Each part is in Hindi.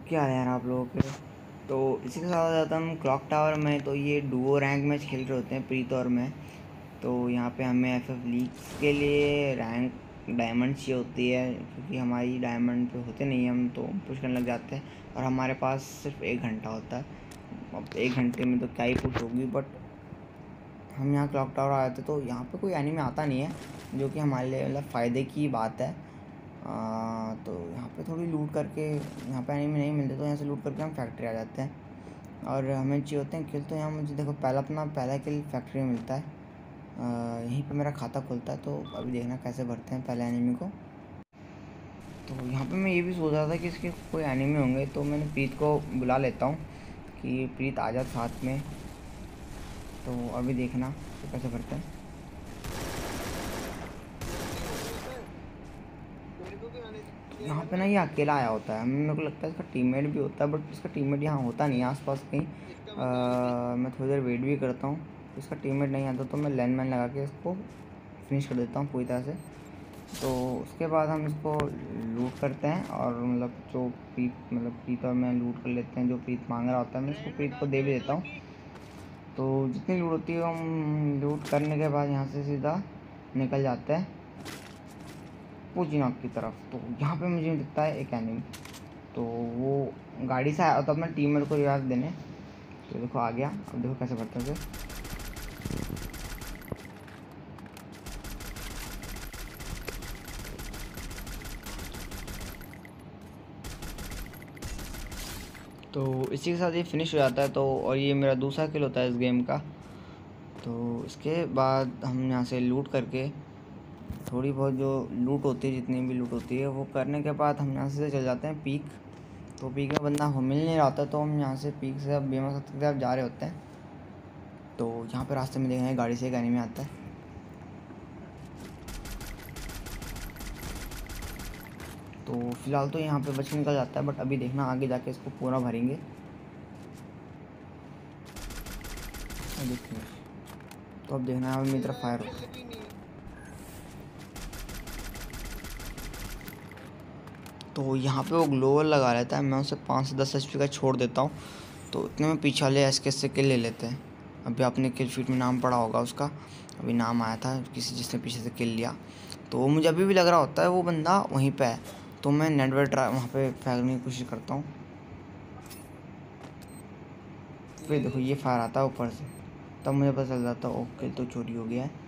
क्या है यार आप लोगों के। तो इसी के साथ जाता हम क्लॉक टावर में। तो ये डुओ रैंक मैच खेल रहे होते हैं प्रीत और मैं। तो यहाँ पे हमें एफएफ लीग्स के लिए रैंक डायमंड चाहिए होती है, क्योंकि हमारी डायमंड पे होते नहीं, हम तो पुश करने लग जाते हैं और हमारे पास सिर्फ 1 घंटा होता है। अब 1 घंटे में तो क्या ही पुश होगी। बट हम यहाँ क्लॉक टावर आए थे तो यहाँ पे कोई एनिमी आता नहीं है, जो कि हमारे लिए मतलब फ़ायदे की बात है। तो यहाँ पे थोड़ी लूट करके, यहाँ पे एनिमी नहीं मिलते तो यहाँ से लूट करके हम फैक्ट्री आ जाते हैं और हमें चाहिए होते हैं किल। तो यहाँ मुझे देखो पहला किल फैक्ट्री में मिलता है। यहीं पे मेरा खाता खुलता है। तो अभी देखना कैसे भरते हैं पहले एनिमी को। तो यहाँ पे मैं ये भी सोच रहा था कि इसके कोई एनिमी होंगे, तो मैंने प्रीत को बुला लेता हूँ कि प्रीत आ जा साथ में। तो अभी देखना तो कैसे भरते हैं। तो यहाँ पे ना ये अकेला आया होता है, मेरे को लगता है इसका टीममेट भी होता है, बट इसका टीममेट यहाँ होता नहीं है आसपास कहीं। मैं थोड़ी देर वेट भी करता हूँ, इसका टीममेट नहीं आता तो मैं लैंडमाइन लगा के इसको फिनिश कर देता हूँ पूरी तरह से। तो उसके बाद हम इसको लूट करते हैं और मतलब जो प्रीत और मैं लूट कर लेते हैं। जो प्रीत मांग रहा होता है मैं इसको प्रीत को दे भी देता हूँ। तो जितनी लूट होती है हम लूट करने के बाद यहाँ से सीधा निकल जाते हैं पूजीनॉक की तरफ। तो यहाँ पे मुझे दिखता है एक एनिमी, तो वो गाड़ी से आया तो अपना टीममेट को रिवाइव देने। तो देखो आ गया। अब देखो कैसे भरते हैं उसे। तो इसी के साथ ये फिनिश हो जाता है। तो और ये मेरा दूसरा किल होता है इस गेम का। तो इसके बाद हम यहाँ से लूट करके थोड़ी बहुत जो लूट होती है, जितनी भी लूट होती है वो करने के बाद हम यहाँ से चल जाते हैं पीक। तो पीक में बंदा हम मिल नहीं रहा होता, तो हम यहाँ से पीक से अब बीमा सकते थे, अब जा रहे होते हैं। तो यहाँ पे रास्ते में देखना है गाड़ी से एक एनिमी आता है। तो फिलहाल तो यहाँ पे बच के निकल जाता है, बट अभी देखना आगे जाके इसको पूरा भरेंगे। देखिए, तो अब देखना है अब मेरी तरफ फायर होता है। तो यहाँ पे वो ग्लोवल लगा लेता है, मैं उसे 5 से 10 HP का छोड़ देता हूँ। तो इतने में पीछे वाले SKS से किल ले लेते हैं। अभी आपने किल फीड में नाम पढ़ा होगा उसका, अभी नाम आया था किसी जिसने पीछे से किल लिया। तो वो मुझे अभी भी लग रहा होता है वो बंदा वहीं पे है। तो मैं नेटवर्क ट्राई वहाँ पे फेंकने की कोशिश करता हूँ। फिर देखो ये फायर आता है ऊपर से, तब मुझे पता चल जाता है ओके तो चोरी हो गया है।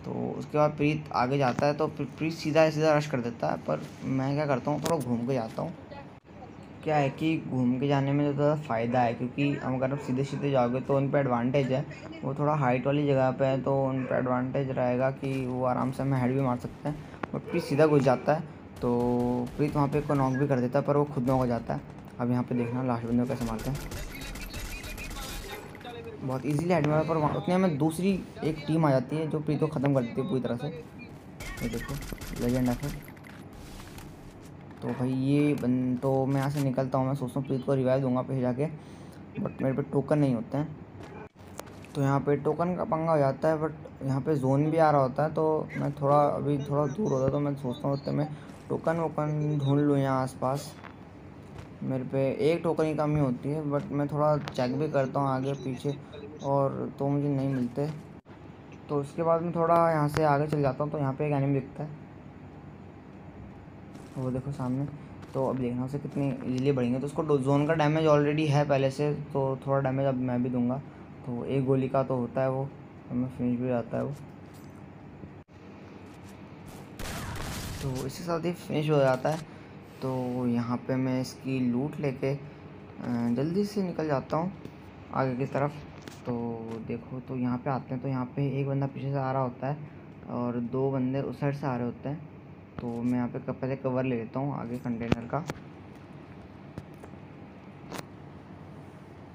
तो उसके बाद प्रीत आगे जाता है, तो प्रीत सीधा सीधा रश कर देता है, पर मैं क्या करता हूँ थोड़ा घूम के जाता हूँ। क्या है कि घूम के जाने में ज़्यादा फ़ायदा है, क्योंकि हम अगर आप सीधे सीधे जाओगे तो उन पर एडवांटेज है। वो थोड़ा हाइट वाली जगह पे है, तो उन पर एडवांटेज रहेगा कि वो आराम से हमें हेड भी मार सकते हैं। बट प्रीत सीधा घुस जाता है, तो प्रीत वहाँ पे को नॉक भी कर देता है, पर वो खुद नॉक हो जाता है। अब यहाँ पे देखना लास्ट बंदे को कैसे मारते हैं। बहुत इजीली हेड मारा, पर उतने में दूसरी एक टीम आ जाती है जो प्रीत को ख़त्म कर देती है पूरी तरह से। ये देखो लेजेंड है। तो भाई तो मैं यहाँ से निकलता हूँ। मैं सोचता हूँ प्रीत को रिवाइव दूंगा पीछे जाके, बट मेरे पे टोकन नहीं होते हैं। तो यहाँ पे टोकन का पंगा हो जाता है, बट यहाँ पे जोन भी आ रहा होता है। तो मैं अभी थोड़ा दूर होता है, तो मैं सोचता हूँ उतने में टोकन वोकन ढूंढ लूँ यहाँ आसपास। मेरे पे एक टोकन की कमी होती है, बट मैं थोड़ा चेक भी करता हूँ आगे पीछे, और तो मुझे नहीं मिलते। तो उसके बाद मैं थोड़ा यहाँ से आगे चल जाता हूँ। तो यहाँ पे एक एनिमी दिखता है, वो देखो सामने। तो अब देखना उसे कितनी इजीली बढ़ेंगे। तो उसको जोन का डैमेज ऑलरेडी है पहले से, तो थोड़ा डैमेज अब मैं भी दूंगा। तो एक गोली का तो होता है वो, हमें फिनिश भी जाता है वो। तो इसी साथ ही फिनिश हो जाता है। तो यहाँ पे मैं इसकी लूट लेके जल्दी से निकल जाता हूँ आगे की तरफ। तो देखो तो यहाँ पे आते हैं, तो यहाँ पे एक बंदा पीछे से आ रहा होता है और 2 बंदे उस साइड से आ रहे होते हैं। तो मैं यहाँ पे पहले कवर ले लेता हूँ आगे कंटेनर का।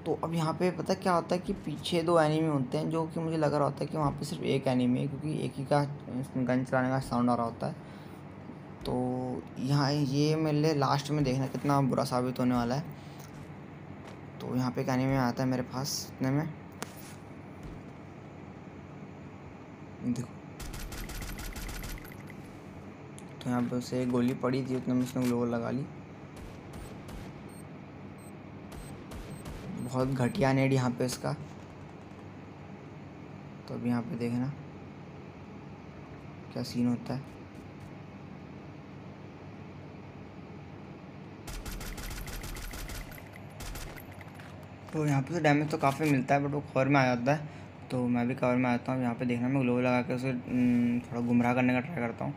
तो अब यहाँ पे पता क्या होता है कि पीछे 2 एनिमी होते हैं, जो कि मुझे लग रहा होता है कि वहाँ पे सिर्फ एक एनिमी है, क्योंकि एक ही का गन चलाने का साउंड आ रहा होता है। तो यहाँ ये मेरे लिए लास्ट में देखना कितना बुरा साबित होने वाला है। तो यहाँ पे एक एनिमी आता है मेरे पास इतने में, देखो। तो यहाँ पे उसे एक गोली पड़ी थी, उतने में उसने ग्लोवल लगा ली। बहुत घटिया नेड यहाँ पे इसका। तो अब यहाँ पे देखना क्या सीन होता है। तो यहाँ पे तो डैमेज तो काफ़ी मिलता है, बट वो कवर में आ जाता है, तो मैं भी कवर में आता हूँ। यहाँ पे देखना मैं ग्लो लगा के उसे थोड़ा गुमराह करने का ट्राई करता हूँ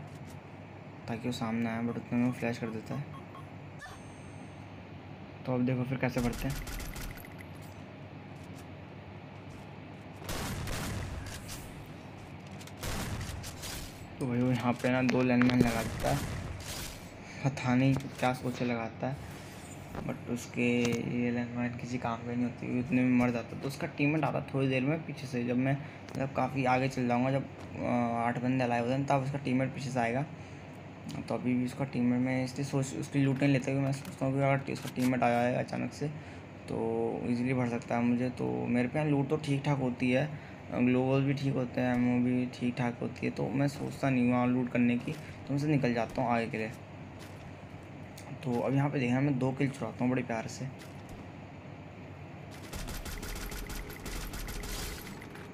ताकि वो सामने आए, बट उतने में वो फ्लैश कर देता है। तो अब देखो फिर कैसे बढ़ते हैं। तो वही वो यहाँ पे ना 2 लैंडमाइन लगा देता है, पता नहीं क्या सोचे लगाता है, बट उसके ये लैंडमाइन किसी काम का नहीं होती, उतने में मर जाता। तो उसका टीममेट आता थोड़ी देर में पीछे से, जब मैं मतलब काफ़ी आगे चल जाऊँगा, जब 8 बंदे लाए होते हैं तब उसका टीममेट पीछे से आएगा। तो अभी भी उसका टीममेट मैं इसलिए उसकी लूट नहीं लेता, क्योंकि मैं सोचता हूँ कि अगर उसका टीममेट आ जाएगा अचानक से तो ईज़िली भर सकता है मुझे। तो मेरे पे लूट तो ठीक ठाक होती है, ग्लोवल भी ठीक होते हैं, एमओ भी ठीक ठाक होती है, तो मैं सोचता नहीं हूँ वहाँ लूट करने की, तो उनसे निकल जाता हूँ आगे के लिए। तो अब यहाँ पे देखना मैं 2 किल चुराता हूँ बड़े प्यार से।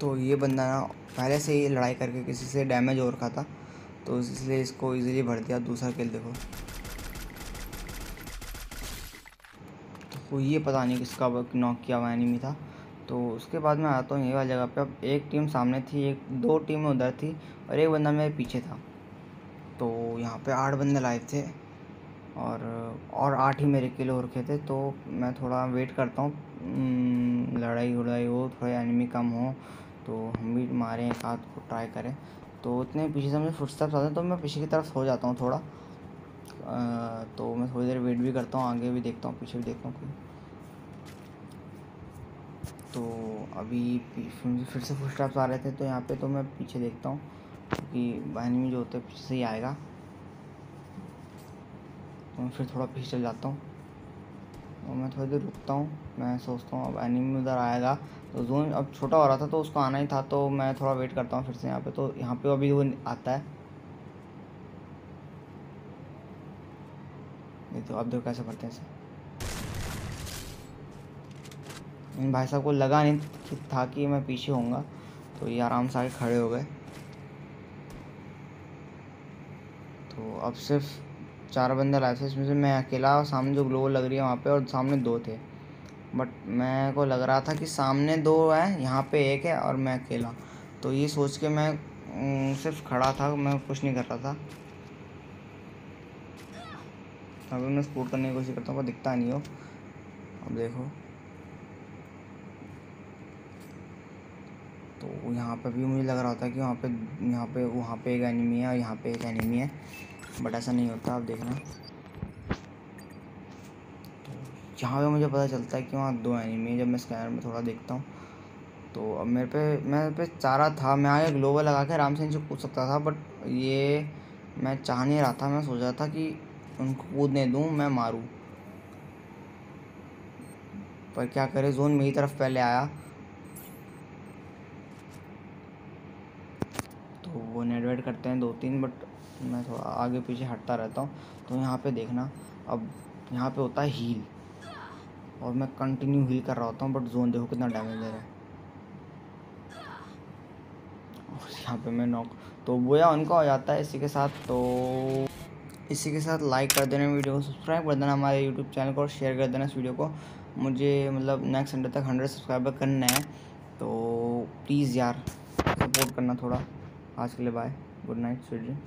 तो ये बंदा ना पहले से ही लड़ाई करके किसी से डैमेज हो रखा था, तो इसलिए इसको इजीली भर दिया। दूसरा किल देखो, तो ये पता नहीं किसका नॉक किया हुआ एनिमी था। तो उसके बाद मैं आता हूँ ये वाली जगह पे। अब एक टीम सामने थी, 2 टीमें उधर थी और एक बंदा मेरे पीछे था। तो यहाँ पे 8 बंदे लाए थे और 8 ही मेरे किल हो रखे थे। तो मैं थोड़ा वेट करता हूँ, लड़ाई उड़ाई हो, थोड़ा एनिमी कम हो तो हम भी मारें, एक आध को ट्राई करें। तो उतने पीछे से मुझे फुटस्टेप्स आते हैं, तो मैं पीछे की तरफ हो जाता हूँ थोड़ा। तो मैं थोड़ी देर वेट भी करता हूँ, आगे भी देखता हूँ, पीछे भी देखता हूँ कोई। तो अभी फिर से फुटस्टेप्स आ रहे थे, तो यहाँ पे तो मैं पीछे देखता हूँ क्योंकि एनिमी जो होते हैं पीछे से ही आएगा। तो मैं फिर थोड़ा पीछे चल जाता हूँ और मैं थोड़ी देर रुकता हूँ। मैं सोचता हूँ अब एनिमी उधर आएगा, तो जोन अब छोटा हो रहा था तो उसको आना ही था, तो मैं थोड़ा वेट करता हूँ फिर से यहाँ पे। तो यहाँ पे अभी वो आता है, नहीं तो अब देखो कैसे भरते हैं इसे। इन भाई साहब को लगा नहीं था कि मैं पीछे होऊंगा, तो ये आराम से आके खड़े हो गए। तो अब सिर्फ 4 बंदे लाए थे, इसमें से मैं अकेला, सामने जो ग्लोव लग रही है वहाँ पे, और सामने 2 थे। बट मैं को लग रहा था कि सामने 2 हैं, यहाँ पे 1 है और मैं अकेला। तो ये सोच के मैं सिर्फ खड़ा था, मैं कुछ नहीं कर रहा था। अभी मैं सपोर्ट करने की कोशिश करता हूँ पर दिखता नहीं हो। अब देखो, तो यहाँ पे भी मुझे लग रहा था कि वहाँ पे एक एनिमी है और यहाँ पे एक एनिमी है, बट ऐसा नहीं होता। अब देखना, तो यहाँ पे मुझे पता चलता है कि वहाँ 2 एनिमी है जब मैं स्कैनर में थोड़ा देखता हूँ। तो अब मेरे पे चारा था, मैं आगे ग्लोबल लगा के आराम से इनसे कूद सकता था, बट ये मैं चाह नहीं रहा था। मैं सोच रहा था कि उनको कूदने दूँ, मैं मारूँ, पर क्या करे, जोन मेरी तरफ पहले आया। तो वो नेट वेट करते हैं 2-3, बट मैं थोड़ा आगे पीछे हटता रहता हूँ। तो यहाँ पे देखना, अब यहाँ पे होता है हील, और मैं कंटिन्यू हील कर रहा होता हूँ, बट जोन देखो कितना डैमेज दे रहा है। और यहाँ पे मैं नॉक, तो बोया उनका हो जाता है इसी के साथ लाइक कर देना वीडियो को, सब्सक्राइब कर देना हमारे यूट्यूब चैनल को, और शेयर कर देना इस वीडियो को। मुझे मतलब नेक्स्ट संडे तक 100 सब्सक्राइबर करना है, तो प्लीज़ यार सपोर्ट करना थोड़ा। आज के लिए bye, good night, sweet dreams.